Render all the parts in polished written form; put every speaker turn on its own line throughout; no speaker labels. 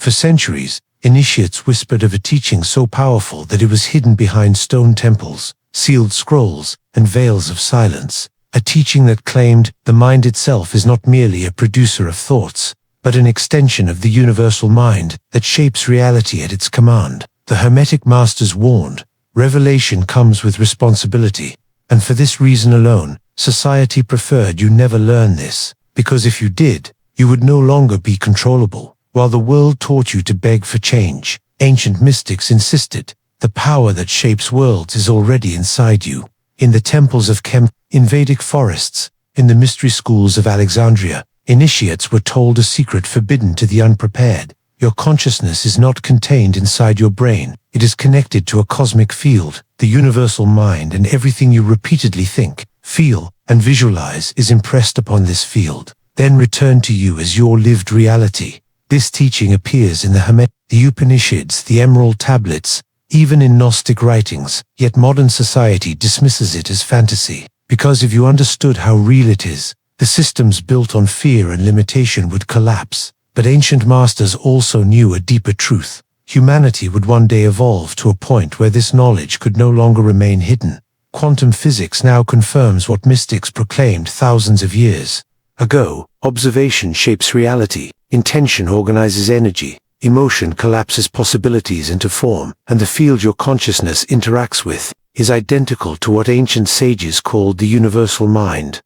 For centuries, initiates whispered of a teaching so powerful that it was hidden behind stone temples, sealed scrolls, and veils of silence. A teaching that claimed the mind itself is not merely a producer of thoughts, but an extension of the universal mind that shapes reality at its command. The Hermetic masters warned, revelation comes with responsibility, and for this reason alone, society preferred you never learn this, because if you did, you would no longer be controllable. While the world taught you to beg for change, ancient mystics insisted, the power that shapes worlds is already inside you. In the temples of Kem, in Vedic forests, in the mystery schools of Alexandria, initiates were told a secret forbidden to the unprepared. Your consciousness is not contained inside your brain. It is connected to a cosmic field, the universal mind, and everything you repeatedly think, feel, and visualize is impressed upon this field, then returned to you as your lived reality. This teaching appears in the Hermetic, the Upanishads, the Emerald Tablets, even in Gnostic writings, yet modern society dismisses it as fantasy. Because if you understood how real it is, the systems built on fear and limitation would collapse. But ancient masters also knew a deeper truth. Humanity would one day evolve to a point where this knowledge could no longer remain hidden. Quantum physics now confirms what mystics proclaimed thousands of years ago. Observation shapes reality. Intention organizes energy, emotion collapses possibilities into form, and the field your consciousness interacts with is identical to what ancient sages called the universal mind.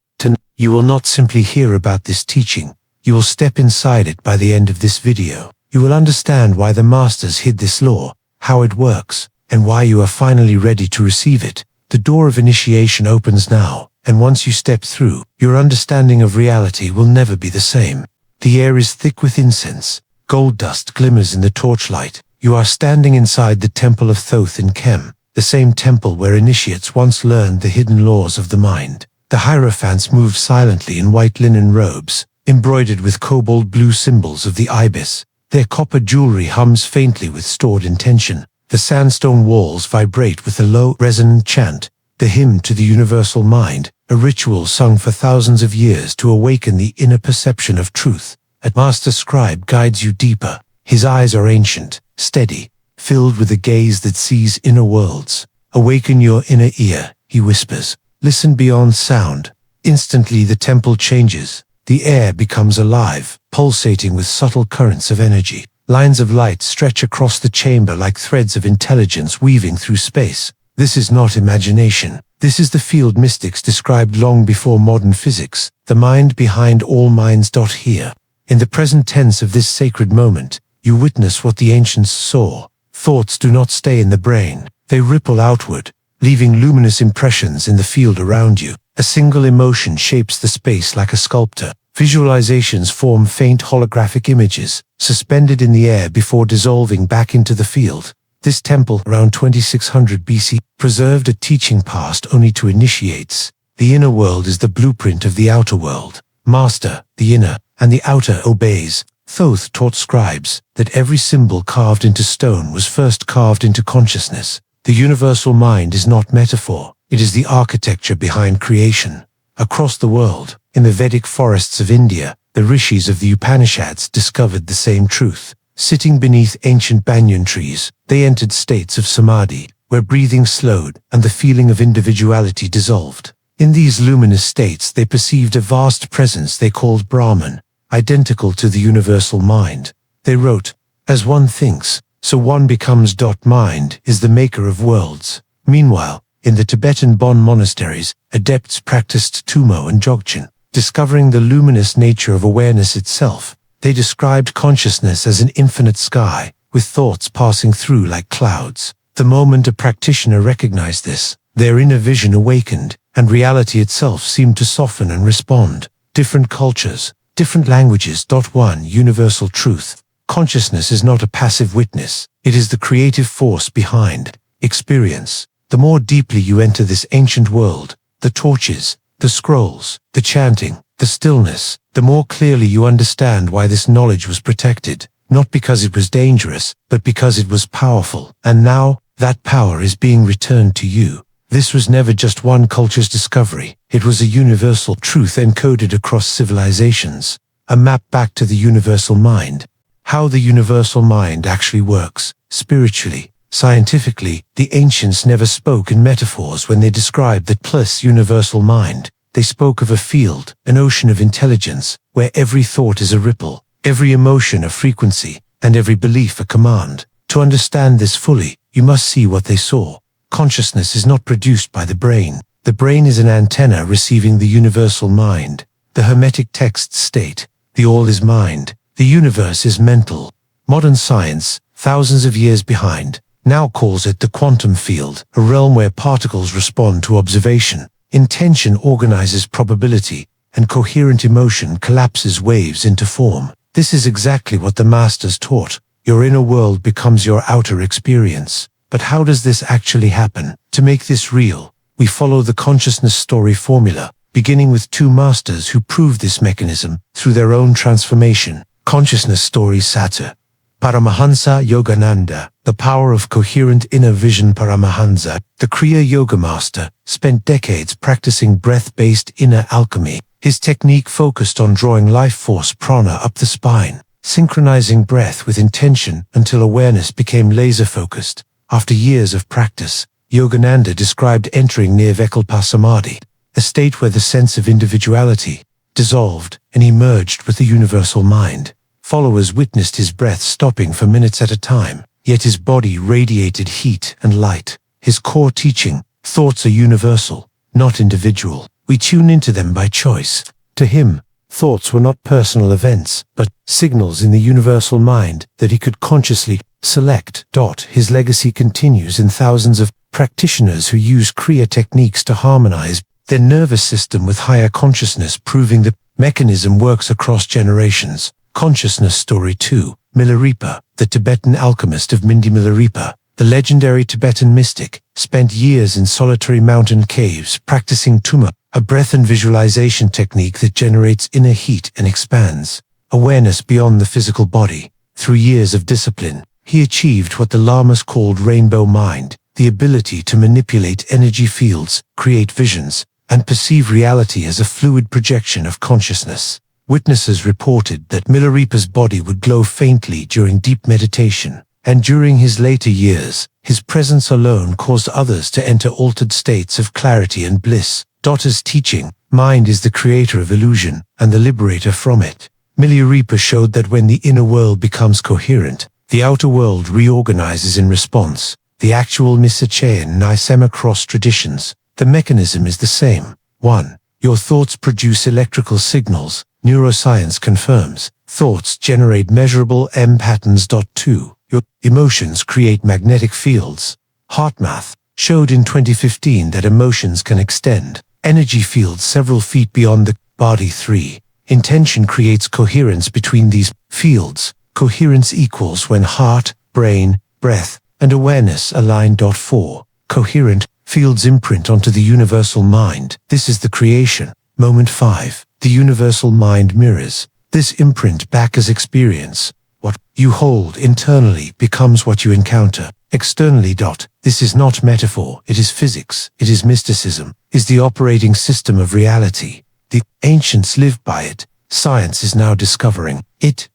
You will not simply hear about this teaching, you will step inside it by the end of this video. You will understand why the masters hid this law, how it works, and why you are finally ready to receive it. The door of initiation opens now, and once you step through, your understanding of reality will never be the same. The air is thick with incense. Gold dust glimmers in the torchlight. You are standing inside the Temple of Thoth in Kem, the same temple where initiates once learned the hidden laws of the mind. The hierophants move silently in white linen robes, embroidered with cobalt blue symbols of the ibis. Their copper jewelry hums faintly with stored intention. The sandstone walls vibrate with a low, resonant chant, the hymn to the universal mind, a ritual sung for thousands of years to awaken the inner perception of truth. A master scribe guides you deeper. His eyes are ancient, steady, filled with a gaze that sees inner worlds. Awaken your inner ear, he whispers. Listen beyond sound. Instantly the temple changes. The air becomes alive, pulsating with subtle currents of energy. Lines of light stretch across the chamber like threads of intelligence weaving through space. This is not imagination. This is the field mystics described long before modern physics, the mind behind all minds. Here. In the present tense of this sacred moment, you witness what the ancients saw. Thoughts do not stay in the brain. They ripple outward, leaving luminous impressions in the field around you. A single emotion shapes the space like a sculptor. Visualizations form faint holographic images, suspended in the air before dissolving back into the field. This temple, around 2600 BC, preserved a teaching passed only to initiates. The inner world is the blueprint of the outer world. Master, the inner, and the outer obeys. Thoth taught scribes that every symbol carved into stone was first carved into consciousness. The universal mind is not metaphor, it is the architecture behind creation. Across the world, in the Vedic forests of India, the rishis of the Upanishads discovered the same truth. Sitting beneath ancient banyan trees, they entered states of Samadhi, where breathing slowed and the feeling of individuality dissolved. In these luminous states they perceived a vast presence they called Brahman, identical to the universal mind. They wrote, "As one thinks, so one becomes." Mind is the maker of worlds. Meanwhile, in the Tibetan Bon monasteries, adepts practiced Tummo and Dzogchen, discovering the luminous nature of awareness itself. They described consciousness as an infinite sky, with thoughts passing through like clouds. The moment a practitioner recognized this, their inner vision awakened, and reality itself seemed to soften and respond. Different cultures, different languages. One universal truth. Consciousness is not a passive witness, it is the creative force behind experience. The more deeply you enter this ancient world, the torches, the scrolls, the chanting, the stillness, the more clearly you understand why this knowledge was protected, not because it was dangerous, but because it was powerful. And now, that power is being returned to you. This was never just one culture's discovery, it was a universal truth encoded across civilizations, a map back to the universal mind. How the universal mind actually works, spiritually, scientifically. The ancients never spoke in metaphors when they described the plus universal mind. They spoke of a field, an ocean of intelligence, where every thought is a ripple, every emotion a frequency, and every belief a command. To understand this fully, you must see what they saw. Consciousness is not produced by the brain. The brain is an antenna receiving the universal mind. The Hermetic texts state, the all is mind, the universe is mental. Modern science, thousands of years behind, now calls it the quantum field, a realm where particles respond to observation, intention organizes probability, and coherent emotion collapses waves into form. This is exactly what the masters taught. Your inner world becomes your outer experience. But how does this actually happen? To make this real, we follow the consciousness story formula, beginning with two masters who proved this mechanism through their own transformation. Consciousness story Satu. Paramahansa Yogananda, the power of coherent inner vision. Paramahansa, the Kriya Yoga master, spent decades practicing breath-based inner alchemy. His technique focused on drawing life force prana up the spine, synchronizing breath with intention until awareness became laser-focused. After years of practice, Yogananda described entering Nirvikalpa Samadhi, a state where the sense of individuality dissolved and he merged with the universal mind. Followers witnessed his breath stopping for minutes at a time, yet his body radiated heat and light. His core teaching, thoughts are universal, not individual. We tune into them by choice. To him, thoughts were not personal events, but signals in the universal mind that he could consciously select. His legacy continues in thousands of practitioners who use Kriya techniques to harmonize their nervous system with higher consciousness, proving the mechanism works across generations. Consciousness story 2. Milarepa, the Tibetan alchemist of Mindi Milarepa, the legendary Tibetan mystic, spent years in solitary mountain caves practicing Tummo, a breath and visualization technique that generates inner heat and expands awareness beyond the physical body. Through years of discipline, he achieved what the lamas called rainbow mind, the ability to manipulate energy fields, create visions, and perceive reality as a fluid projection of consciousness. Witnesses reported that Milarepa's body would glow faintly during deep meditation, and during his later years, his presence alone caused others to enter altered states of clarity and bliss. His teaching, mind is the creator of illusion and the liberator from it. Milarepa showed that when the inner world becomes coherent, the outer world reorganizes in response. The actual Nisachayan Nisema cross traditions. The mechanism is the same. 1. Your thoughts produce electrical signals. Neuroscience confirms. Thoughts generate measurable M patterns. 2. Your emotions create magnetic fields. HeartMath showed in 2015 that emotions can extend energy fields several feet beyond the body. 3. Intention creates coherence between these fields. Coherence equals when heart, brain, breath, and awareness align. 4. Coherent fields imprint onto the universal mind. This is the creation. Moment 5. The universal mind mirrors this imprint back as experience. What you hold internally becomes what you encounter externally. This is not metaphor, it is physics, it is mysticism, is the operating system of reality. The ancients lived by it. Science is now discovering it.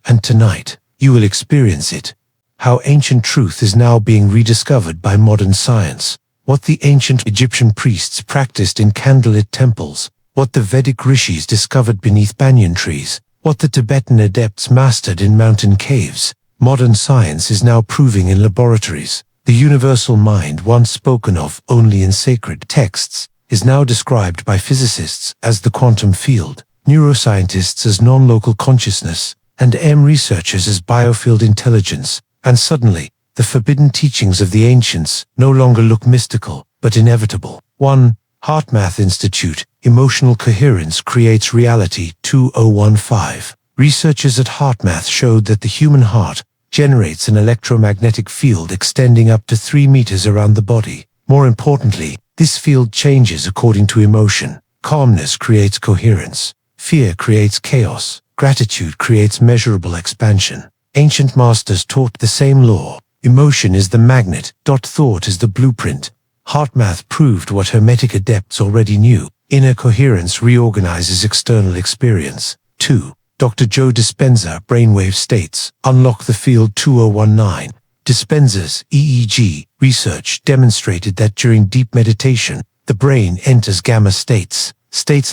And tonight, you will experience it. How ancient truth is now being rediscovered by modern science. What the ancient Egyptian priests practiced in candlelit temples. What the Vedic rishis discovered beneath banyan trees. What the Tibetan adepts mastered in mountain caves. Modern science is now proving in laboratories. The universal mind, once spoken of only in sacred texts, is now described by physicists as the quantum field, neuroscientists as non-local consciousness, and researchers as biofield intelligence. And suddenly, the forbidden teachings of the ancients no longer look mystical, but inevitable. 1. HeartMath Institute, Emotional Coherence Creates Reality. 2015. Researchers at HeartMath showed that the human heart generates an electromagnetic field extending up to 3 meters around the body. More importantly, this field changes according to emotion. Calmness creates coherence. Fear creates chaos. Gratitude creates measurable expansion. Ancient masters taught the same law. Emotion is the magnet. Thought is the blueprint. HeartMath proved what Hermetic adepts already knew. Inner coherence reorganizes external experience. 2. Dr. Joe Dispenza, Brainwave states, Unlock the Field 2019. Dispenza's EEG research demonstrated that during deep meditation, the brain enters gamma states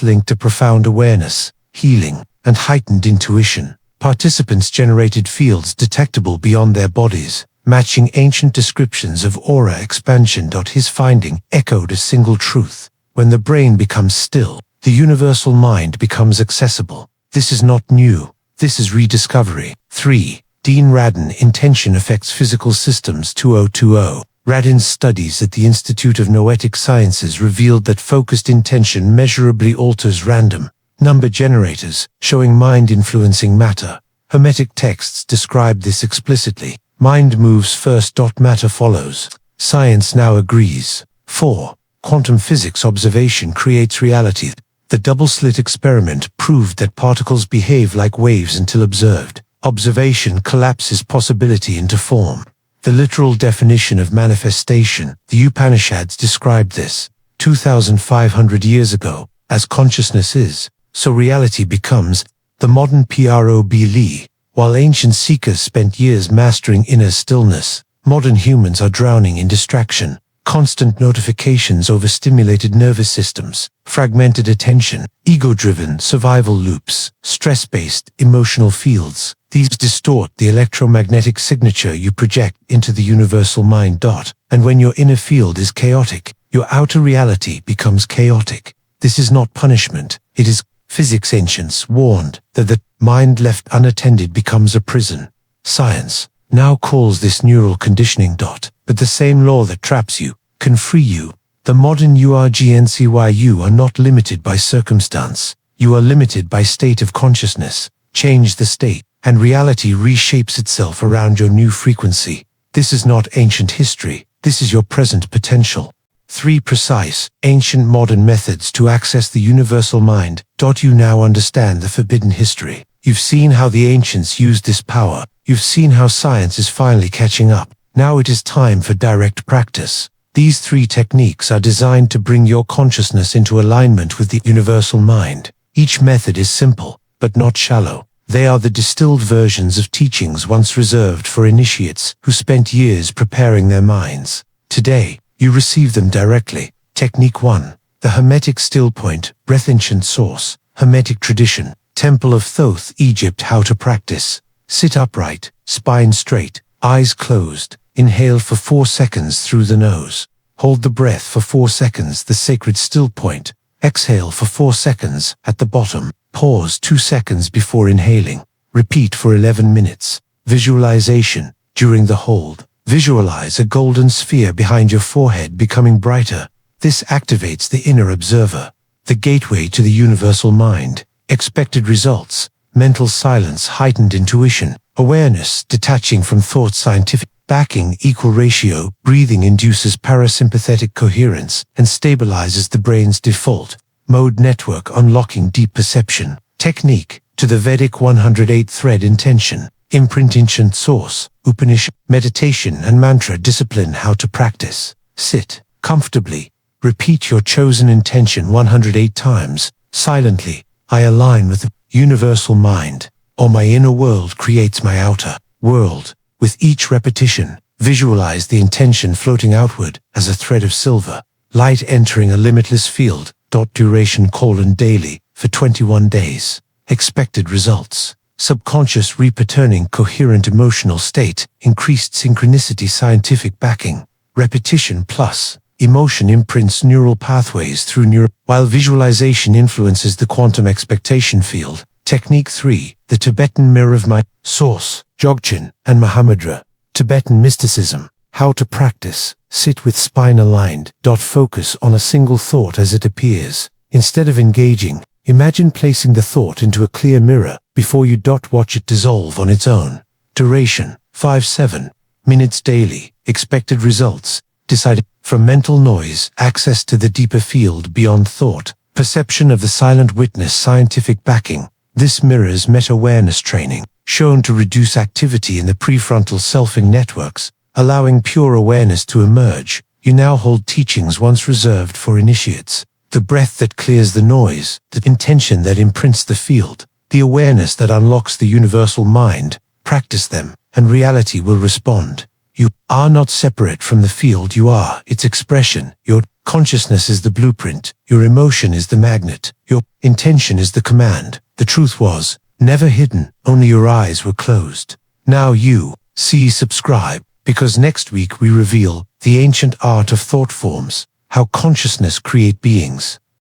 linked to profound awareness, healing, and heightened intuition. Participants generated fields detectable beyond their bodies, matching ancient descriptions of aura expansion. His finding echoed a single truth. When the brain becomes still, the universal mind becomes accessible. This is not new. This is rediscovery. 3. Dean Radin, Intention Affects Physical Systems 2020. Radin's studies at the Institute of Noetic Sciences revealed that focused intention measurably alters random number generators, showing mind influencing matter. Hermetic texts describe this explicitly. Mind moves first. Matter follows. Science now agrees. 4. Quantum physics observation creates reality. The double-slit experiment proved that particles behave like waves until observed. Observation collapses possibility into form. The literal definition of manifestation, the Upanishads described this 2,500 years ago. As consciousness is, so reality becomes. The modern Prob Lee. While ancient seekers spent years mastering inner stillness, modern humans are drowning in distraction. Constant notifications overstimulated nervous systems, fragmented attention, ego-driven survival loops, stress-based emotional fields. These distort the electromagnetic signature you project into the universal mind. And when your inner field is chaotic, your outer reality becomes chaotic. This is not punishment, it is physics. Ancients warned that the mind left unattended becomes a prison. Science now calls this neural conditioning. But the same law that traps you can free you. The modern urgency are not limited by circumstance. You are limited by state of consciousness. Change the state, and reality reshapes itself around your new frequency. This is not ancient history. This is your present potential. 3 precise, ancient modern methods to access the universal mind. You now understand the forbidden history. You've seen how the ancients used this power. You've seen how science is finally catching up. Now it is time for direct practice. These 3 techniques are designed to bring your consciousness into alignment with the universal mind. Each method is simple, but not shallow. They are the distilled versions of teachings once reserved for initiates who spent years preparing their minds. Today, you receive them directly. Technique 1. The Hermetic Still Point, Breath. Ancient source, Hermetic tradition, Temple of Thoth, Egypt. How to practice. Sit upright, spine straight, eyes closed. Inhale for 4 seconds through the nose. Hold the breath for 4 seconds, the sacred still point. Exhale for 4 seconds at the bottom. Pause 2 seconds before inhaling. Repeat for 11 minutes. Visualization. During the hold, visualize a golden sphere behind your forehead becoming brighter. This activates the inner observer, the gateway to the universal mind. Expected results. Mental silence, heightened intuition, awareness detaching from thought. Scientific backing, equal ratio. Breathing induces parasympathetic coherence and stabilizes the brain's default mode network, unlocking deep perception. Technique. To the Vedic 108 thread. Intention, imprint. Ancient source, Upanishad. Meditation and mantra discipline. How to practice. Sit comfortably. Repeat your chosen intention 108 times, silently. I align with the universal mind, or my inner world creates my outer world. With each repetition, visualize the intention floating outward as a thread of silver, light entering a limitless field. Duration: daily, for 21 days. Expected results. Subconscious returning coherent emotional state, increased synchronicity. Scientific backing. Repetition plus emotion imprints neural pathways through while visualization influences the quantum expectation field. Technique 3. The Tibetan Mirror of Mind. Source, Dzogchen and Mahamudra. Tibetan mysticism. How to practice. Sit with spine aligned. Focus on a single thought as it appears. Instead of engaging, imagine placing the thought into a clear mirror before you watch it dissolve on its own. Duration: 5-7 minutes daily. Expected results. Decided from mental noise, access to the deeper field beyond thought. Perception of the silent witness. Scientific backing. This mirrors meta-awareness training, shown to reduce activity in the prefrontal selfing networks, allowing pure awareness to emerge. You now hold teachings once reserved for initiates. The breath that clears the noise, the intention that imprints the field, the awareness that unlocks the universal mind. Practice them, and reality will respond. You are not separate from the field, you are its expression. Your consciousness is the blueprint, your emotion is the magnet, your intention is the command. The truth was never hidden, only your eyes were closed. Now you see, subscribe, because next week we reveal the ancient art of thought forms, how consciousness create beings.